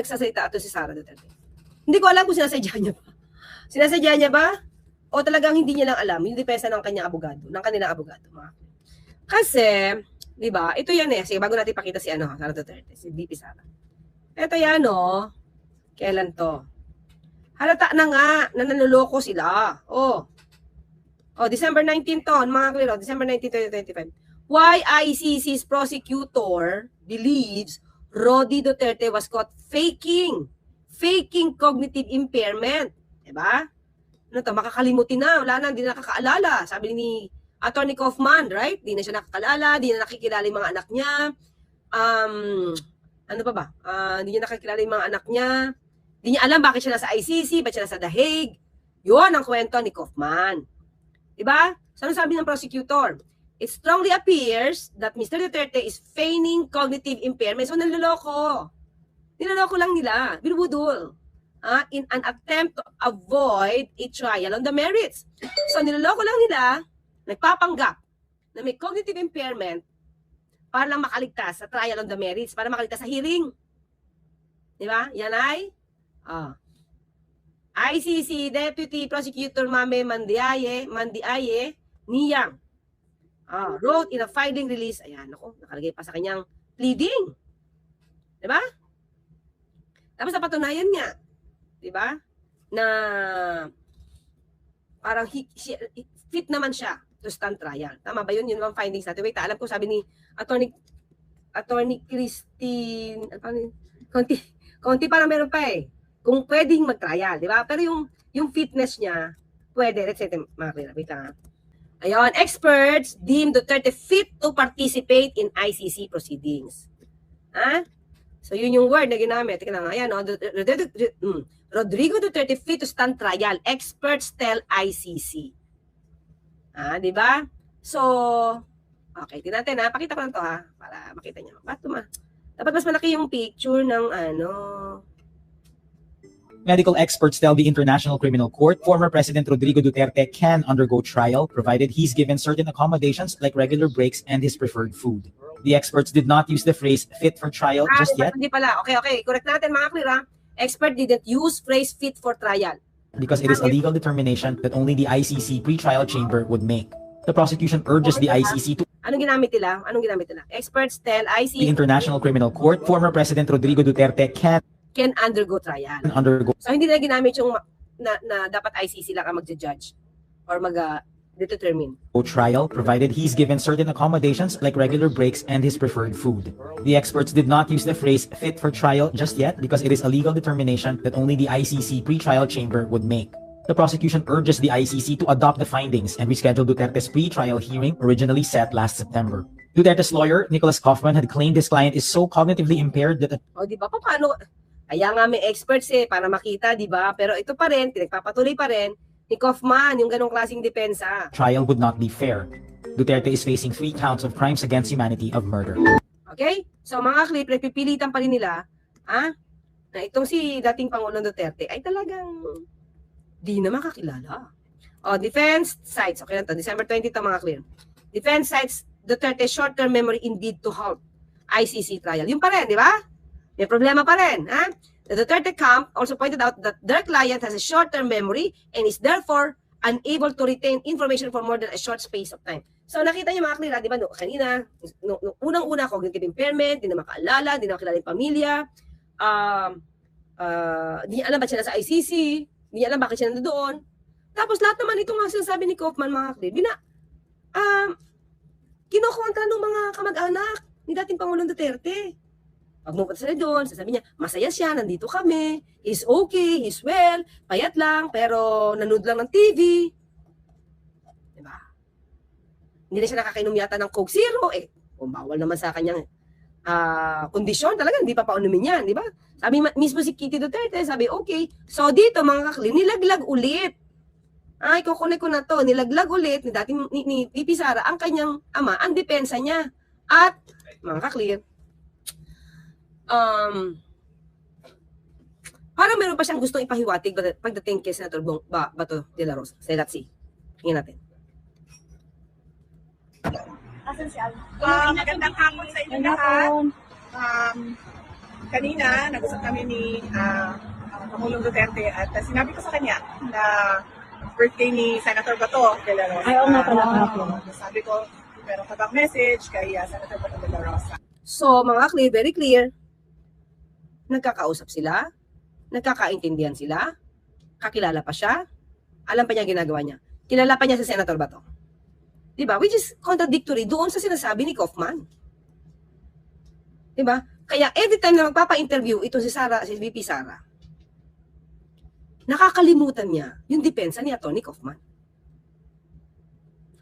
nagsasalita ito si Sara Duterte. Hindi ko alam kung sinasadya niya ba. Sinasadya niya ba? O talagang hindi niya lang alam yung depensa ng kanyang abogado, ng kanilang abogado. Kasi, di ba, ito yan eh. Sige, bago natin pakita si Sara Duterte, si VP Sara. Ito yan kailan to? Halata na nga na nanloloko sila. December 19 to, mga kliro, December 19, 2025. Why ICC's prosecutor believes Rody Duterte was caught faking cognitive impairment. Diba? Ano to, makakalimutin na, wala na, hindi na nakakaalala. Sabi ni Attorney Kaufman, right? Hindi na siya nakakaalala, hindi na nakikilala yung mga anak niya. Ano pa ba? Hindi niya nakikilala yung mga anak niya. Hindi niya alam bakit siya nasa ICC, bakit siya nasa The Hague. Yun ang kwento ni Kaufman. Diba? So, ano sabi ng prosecutor? It strongly appears that Mr. Duterte is feigning cognitive impairment. So, naloloko. Niloloko lang nila. Binubudol. In an attempt to avoid a trial on the merits. So, niloloko lang nila, nagpapanggap na may cognitive impairment para lang makaligtas sa trial on the merits, para makaligtas sa hearing. Diba? Yan ay ICC Deputy Prosecutor Mame Mandiaye Niyang wrote in a filing release, ayan, ako, nakalagay pa sa kanyang pleading. Diba? Tapos napatunayan niya, diba? Na parang fit naman siya to stand trial. Tama ba yun? Yun ang findings natin. Wait, alam ko sabi ni Attorney Christine, konti parang meron pa eh. Kung pwedeng mag-trial, di ba? Pero yung fitness niya, pwede. Let's say, mga klira, wait lang. Ayun, experts deem Duterte fit to participate in ICC proceedings. So, yun yung word na ginamit. Tika lang, ayan, Rodrigo Duterte fit to stand trial. Experts tell ICC. Di ba? So, okay, tingnan natin pakita ko lang to para makita niyo. Dapat mas malaki yung picture ng Medical experts tell the International Criminal Court former President Rodrigo Duterte can undergo trial provided he's given certain accommodations like regular breaks and his preferred food. The experts did not use the phrase fit for trial just yet. Hindi pala. Okay. Correct natin mga klira. Expert didn't use phrase fit for trial. Because it is a legal determination that only the ICC pre-trial chamber would make. The prosecution urges the ICC to... Anong ginamit nila? Experts tell ICC... The International Criminal Court former President Rodrigo Duterte can undergo trial. So, hindi na ginamit yung na dapat ICC lang ang mag-judge or mag-determine. Trial provided he's given certain accommodations like regular breaks and his preferred food. The experts did not use the phrase fit for trial just yet because it is a legal determination that only the ICC pre-trial chamber would make. The prosecution urges the ICC to adopt the findings and reschedule Duterte's pre-trial hearing originally set last September. Duterte's lawyer, Nicholas Kaufman, had claimed his client is so cognitively impaired that... di ba? Paano? Kaya nga may experts para makita, di ba? Pero ito pa rin, pinagpapatuloy pa rin ni Kaufman yung ganong klaseng depensa. Trial would not be fair. Duterte is facing 3 counts of crimes against humanity of murder. Okay? So mga klip, nagpipilitan pa rin nila, na itong si dating Pangulong Duterte ay talagang di na makakilala. Defense cites, okay na to, December 20 to mga klip. Defense cites Duterte short-term memory indeed to halt ICC trial. Yung pa rin, di ba? May problema pa rin. The Duterte camp also pointed out that their client has a short-term memory and is therefore unable to retain information for more than a short space of time. So nakita niyo mga klira, di ba, kanina, unang-una, cognitive impairment, di na makaalala, di na makilala yung pamilya, di niya alam bakit siya nasa ICC, di niya alam bakit siya nandoon. Tapos lahat naman itong mga sinasabi ni Kaufman, mga klira, kinukontra ng mga kamag-anak ni dating Pangulong Duterte. Pag pumunta sila doon, sasabihin niya, masaya siya, nandito kami, he's okay, he's well, payat lang, pero nanood lang ng TV. Diba? Hindi na siya nakakainom yata ng Coke Zero, kung bawal naman sa kanyang kondisyon, talaga hindi pa paunumin yan, di ba? Sabi mismo si Kitty Duterte, sabi, okay, so dito mga kakli, nilaglag ulit. Kukunin ko na to, nilaglag ulit ni dating ni VP Sara ang kanyang ama, ang depensa niya. At, mga kakli, parang meron pa siyang gustong ipahiwatig pagdating kay Senator Bato de la Rosa. So, let's see. Tingnan natin. Magandang hapon sa inyo lahat. kanina, nag-usap kami ni Pangulong Duterte at sinabi ko sa kanya na birthday ni Senator Bato de la Rosa. Ay, oo nga pala kahapon. Sabi ko, meron ka bang message kay Senator Bato de la Rosa? So, mga clear, very clear, nagkakausap sila, nagkakaintindihan sila, kakilala pa siya, alam pa niya ginagawa niya. Kilala pa niya si Senator Bato. Diba? Which is contradictory doon sa sinasabi ni Kaufman. Diba? Kaya every time na magpapa-interview ito si Sara, si VP Sara, nakakalimutan niya yung depensa ni Atty. Kaufman.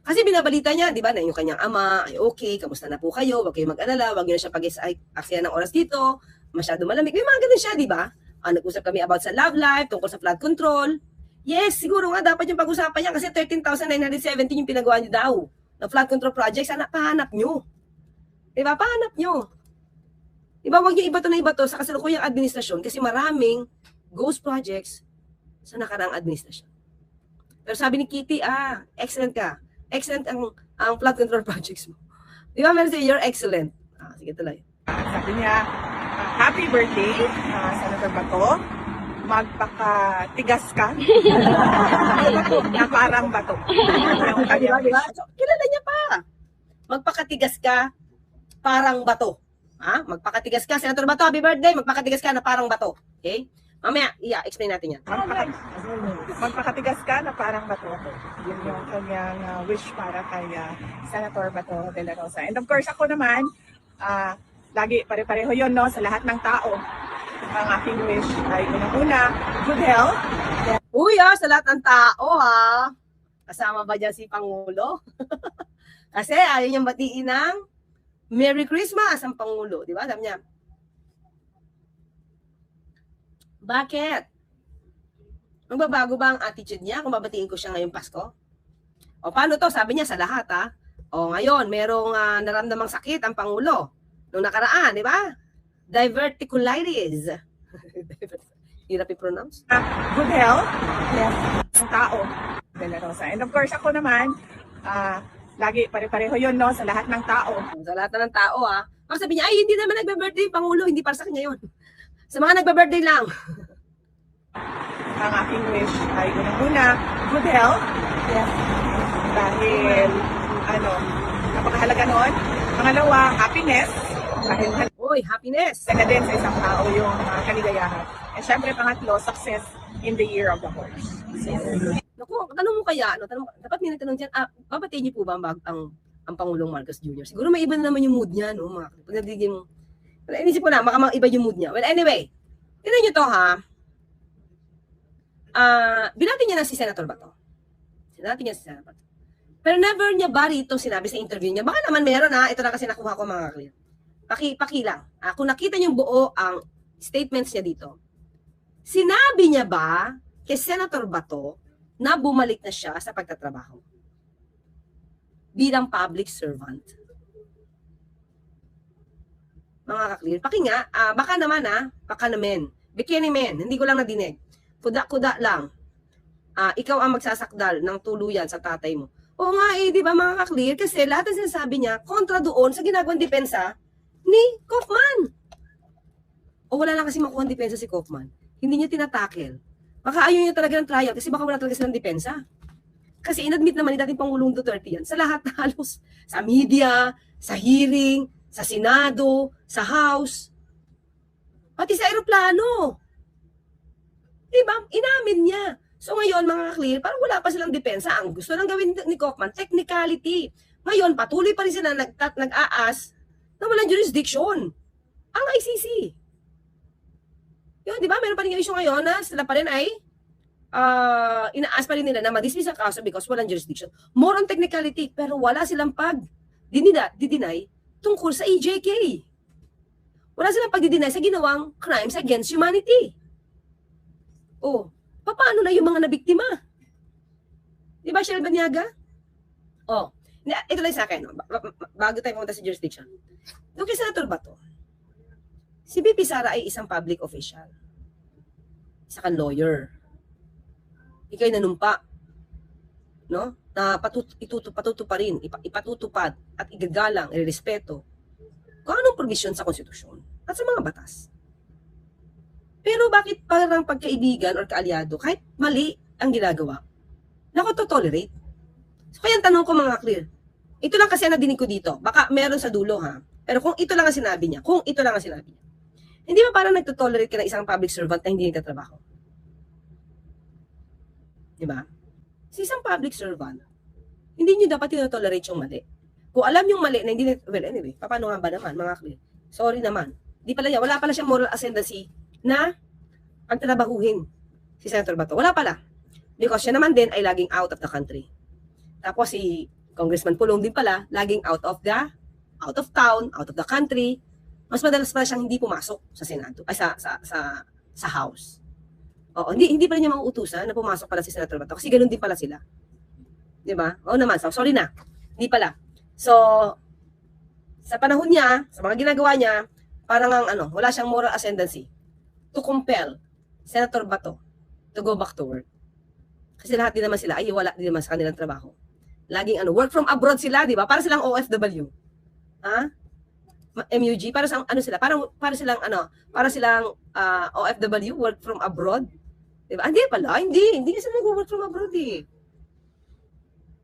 Kasi binabalita niya, di ba, na yung kanyang ama, ay okay, kamusta na po kayo, huwag kayo mag-alala, huwag niyo na siya pag-aksaya ng oras dito, masyado malamig. May mga ganun siya, di ba? Nag-usap kami about sa love life, tungkol sa flood control. Yes, siguro nga dapat yung pag-usapan niya kasi 13,970 yung pinagawa niyo daw na flood control project. Sana pahanap niyo. Di ba? Pahanap niyo. Di ba? Huwag niyo iba to na iba to sa kasalukuyang administrasyon kasi maraming ghost projects sa nakaraang administrasyon. Pero sabi ni Kitty, excellent ka. Excellent ang flood control projects mo. Di ba? Meron siya, you're excellent. Sige tuloy. Sabi niya, happy birthday, Senator Bato. Magpakatigas ka. Na parang bato. Yung kanyang wish. So, kilala niya pa. Magpakatigas ka, parang bato. Magpakatigas ka, Senator Bato, happy birthday, magpakatigas ka na parang bato. Okay? Mamaya, explain natin yan. Magpakatigas ka na parang bato. Yun yung kanyang wish para kay Senator Bato de la Rosa. And of course, ako naman, lagi pare-pareho yun, no, sa lahat ng tao. Ang aking wish ay unang-una, good health. Uy, sa lahat ng tao, kasama ba dyan si Pangulo? Kasi ayaw niyang batiin ng Merry Christmas ang Pangulo. Di ba? Sabi niya, bakit? Magbabago ba ang attitude niya kung babatiin ko siya ngayong Pasko? O paano to? Sabi niya sa lahat, O ngayon, merong naramdamang sakit ang Pangulo. Nung nakaraan, di ba? Diverticulitis. Hirap i-pronounce. Good health. Yes. Ang tao. De la Rosa. And of course, ako naman, lagi pare-pareho yun, no, sa lahat ng tao. Sa lahat ng tao, Ang sabi niya, ay, hindi naman nagbe-birthday yung Pangulo, hindi para sa kanya yun. Sa mga nagbe-birthday lang. Ang aking wish ay unang-una, good health. Yes. Dahil, napakahalaga nun. Pangalawa, happiness. Dahil Uy, happiness. talaga din sa isang tao yung kaligayahan. And syempre, pangatlo, success in the year of the horse. Naku, tanong mo kaya, dapat may nagtanong dyan, babatiin niyo po ba ang Pangulong Marcos Jr.? Siguro may iba na naman yung mood niya, no? Pag nabigyan mo, inisip ko na, baka iba yung mood niya. Well, anyway, tignan niyo to, binati niya na si Senator Bato. Binati niya si Senator Bato. Pero never niya ba rito sinabi sa interview niya, baka naman meron, ito na kasi nakuha ko mga clear. Paki lang. Kung nakita niyo buo ang statements niya dito, sinabi niya ba kay Senator Bato na bumalik na siya sa pagtatrabaho bilang public servant? Mga ka-clear. Paki nga, baka naman baka naman. Bikini men, hindi ko lang nadinig. Kuda-kuda lang. Ikaw ang magsasakdal ng tuluyan sa tatay mo. Oo nga di ba mga ka-clear? Kasi lahat ng sinasabi niya, kontra doon sa ginagawang depensa ni Kaufman. O wala lang kasi makuha ang depensa si Kaufman. Hindi niya tinatakel. Baka ayaw niya talaga ng trial kasi baka wala talaga silang depensa. Kasi inadmit naman ni dating Pangulong Duterte yan sa lahat na halos. Sa media, sa hearing, sa Senado, sa House, pati sa aeroplano. Diba? Inamin niya. So ngayon mga clear, parang wala pa silang depensa. Ang gusto lang gawin ni Kaufman, technicality. Ngayon, patuloy pa rin sila nag-aas na walang jurisdiction. Ang ICC. Yun, di ba? Meron pa rin yung issue ngayon na sila pa rin ay inaas pa rin nila na ma-dismiss ang kaso because walang jurisdiction. More on technicality, pero wala silang pag-deny tungkol sa EJK. Wala silang pag-deny sa ginawang crimes against humanity. Paano na yung mga nabiktima? Di ba, Shell Banyaga? Ito lang sa akin, bago tayo pumunta sa jurisdiction. Doon kay Senator Bato, si VP Sara ay isang public official. Isa kang lawyer. Ika'y nanumpa. No? Na ipatutupad at igagalang, irespeto kung anong provision sa konstitusyon at sa mga batas. Pero bakit parang pagkaibigan or kaalyado, kahit mali ang ginagawa, tolerate? So, kaya ang tanong ko mga clear, ito lang kasi ang nadinig ko dito. Baka meron sa dulo ha. Pero kung ito lang ang sinabi niya, hindi ba parang nagtotolerate ka ng isang public servant na hindi nagtatrabaho? Di ba? Si isang public servant, hindi niyo dapat tinotolerate yung mali. Kung alam yung mali na hindi, well anyway, paano nga ba naman mga clear? Sorry naman. Wala pala siyang moral ascendancy na pagtrabahuhin si Senator Bato. Wala pala. Because siya naman din ay laging out of the country. Tapos si Congressman Pulong din pala, laging out of town, out of the country. Mas madalas pala siyang hindi pumasok sa Senado, ay sa House. Oo, hindi pala niya mauutusan na pumasok pala si Senator Bato kasi ganoon din pala sila. 'Di ba? Oo naman, so, sorry na. Hindi pala. So sa panahon niya, sa mga ginagawa niya, parang wala siyang moral ascendancy to compel Senator Bato to go back to work. Kasi lahat din naman sila ay wala din naman sa kanilang trabaho. Laging work from abroad sila, 'di ba? Para silang OFW. Ha? MUG para sa sila? Para silang OFW, work from abroad. 'Di ba? Hindi pala, hindi sila nag-work from abroad eh.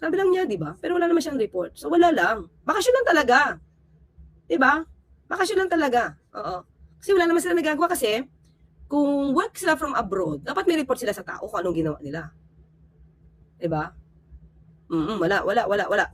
Sabi lang niya, 'di ba? Pero wala naman siyang report. So wala lang. Bakasyon lang talaga. 'Di ba? Bakasyon lang talaga. Oo. Kasi wala naman sila nagagawa kasi kung work sila from abroad, dapat may report sila sa tao kung anong ginawa nila. 'Di ba? Wala.